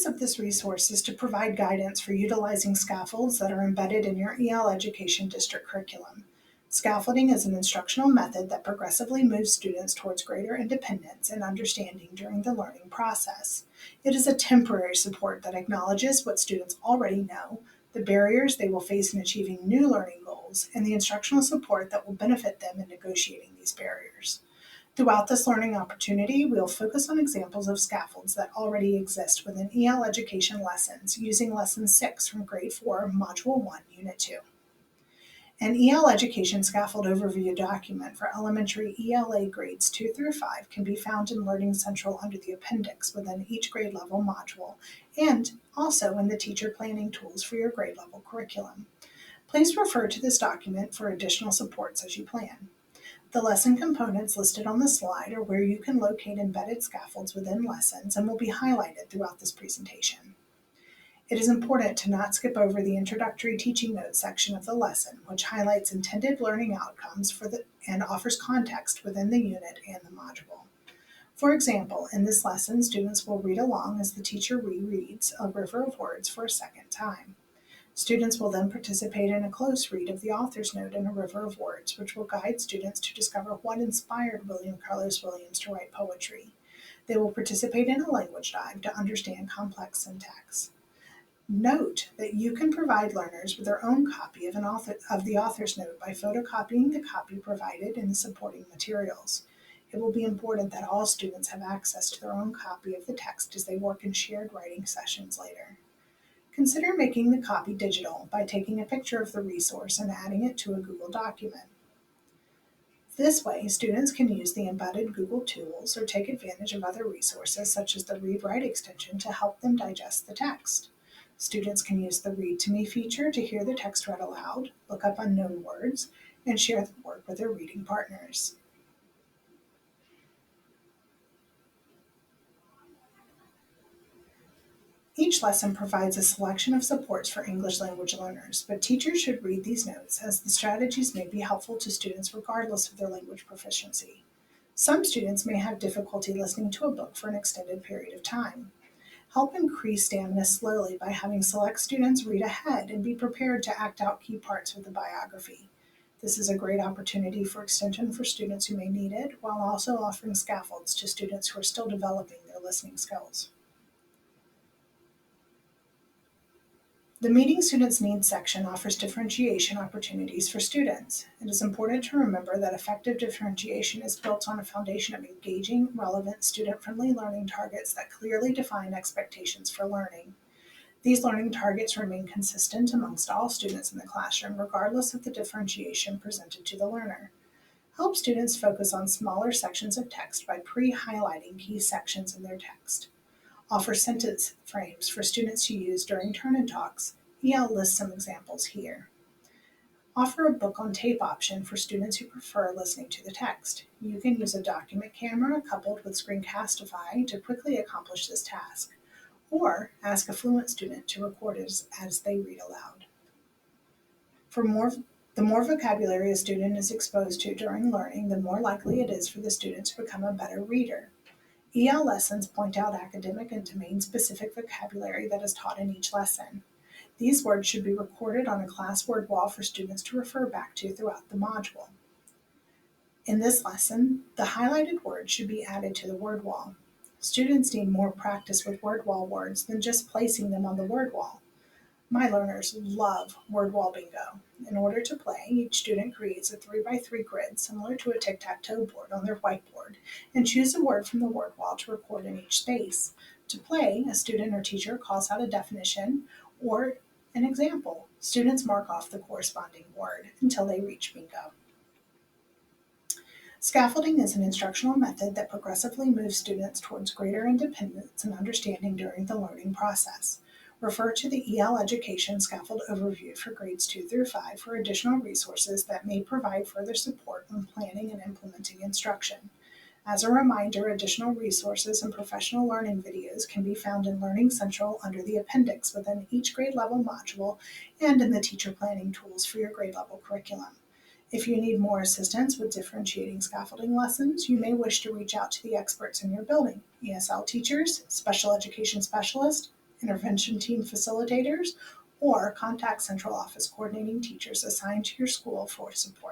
purpose of this resource is to provide guidance for utilizing scaffolds that are embedded in your EL Education District curriculum. Scaffolding is an instructional method that progressively moves students towards greater independence and understanding during the learning process. It is a temporary support that acknowledges what students already know, the barriers they will face in achieving new learning goals, and the instructional support that will benefit them in negotiating these barriers. Throughout this learning opportunity, we'll focus on examples of scaffolds that already exist within EL education lessons using Lesson 6 from Grade 4, Module 1, Unit 2. An EL Education Scaffold Overview document for elementary ELA grades 2 through 5 can be found in Learning Central under the appendix within each grade level module, and also in the teacher planning tools for your grade level curriculum. Please refer to this document for additional supports as you plan. The lesson components listed on the slide are where you can locate embedded scaffolds within lessons and will be highlighted throughout this presentation. It is important to not skip over the introductory teaching notes section of the lesson, which highlights intended learning outcomes and offers context within the unit and the module. For example, in this lesson, students will read along as the teacher rereads A River of Words for a second time. Students will then participate in a close read of the author's note in A River of Words, which will guide students to discover what inspired William Carlos Williams to write poetry. They will participate in a language dive to understand complex syntax. Note that you can provide learners with their own copy of the author's note by photocopying the copy provided in the supporting materials. It will be important that all students have access to their own copy of the text as they work in shared writing sessions later. Consider making the copy digital by taking a picture of the resource and adding it to a Google document. This way, students can use the embedded Google tools or take advantage of other resources such as the Read-Write extension to help them digest the text. Students can use the Read to Me feature to hear the text read aloud, look up unknown words, and share the work with their reading partners. Each lesson provides a selection of supports for English language learners, but teachers should read these notes as the strategies may be helpful to students regardless of their language proficiency. Some students may have difficulty listening to a book for an extended period of time. Help increase stamina slowly by having select students read ahead and be prepared to act out key parts of the biography. This is a great opportunity for extension for students who may need it, while also offering scaffolds to students who are still developing their listening skills. The Meeting Students' Needs section offers differentiation opportunities for students. It is important to remember that effective differentiation is built on a foundation of engaging, relevant, student-friendly learning targets that clearly define expectations for learning. These learning targets remain consistent amongst all students in the classroom, regardless of the differentiation presented to the learner. Help students focus on smaller sections of text by pre-highlighting key sections in their text. Offer sentence frames for students to use during turn-in talks. EL lists some examples here. Offer a book on tape option for students who prefer listening to the text. You can use a document camera coupled with Screencastify to quickly accomplish this task, or ask a fluent student to record as they read aloud. The more vocabulary a student is exposed to during learning, the more likely it is for the student to become a better reader. EL lessons point out academic and domain-specific vocabulary that is taught in each lesson. These words should be recorded on a class word wall for students to refer back to throughout the module. In this lesson, the highlighted words should be added to the word wall. Students need more practice with word wall words than just placing them on the word wall. My learners love word wall bingo. In order to play, each student creates a 3x3 grid similar to a tic-tac-toe board on their whiteboard and choose a word from the word wall to record in each space. To play, a student or teacher calls out a definition or an example. Students mark off the corresponding word until they reach bingo. Scaffolding is an instructional method that progressively moves students towards greater independence and understanding during the learning process. Refer to the EL Education Scaffold Overview for grades 2 through 5 for additional resources that may provide further support when planning and implementing instruction. As a reminder, additional resources and professional learning videos can be found in Learning Central under the appendix within each grade level module and in the teacher planning tools for your grade level curriculum. If you need more assistance with differentiating scaffolding lessons, you may wish to reach out to the experts in your building, ESL teachers, special education specialists, intervention team facilitators, or contact central office coordinating teachers assigned to your school for support.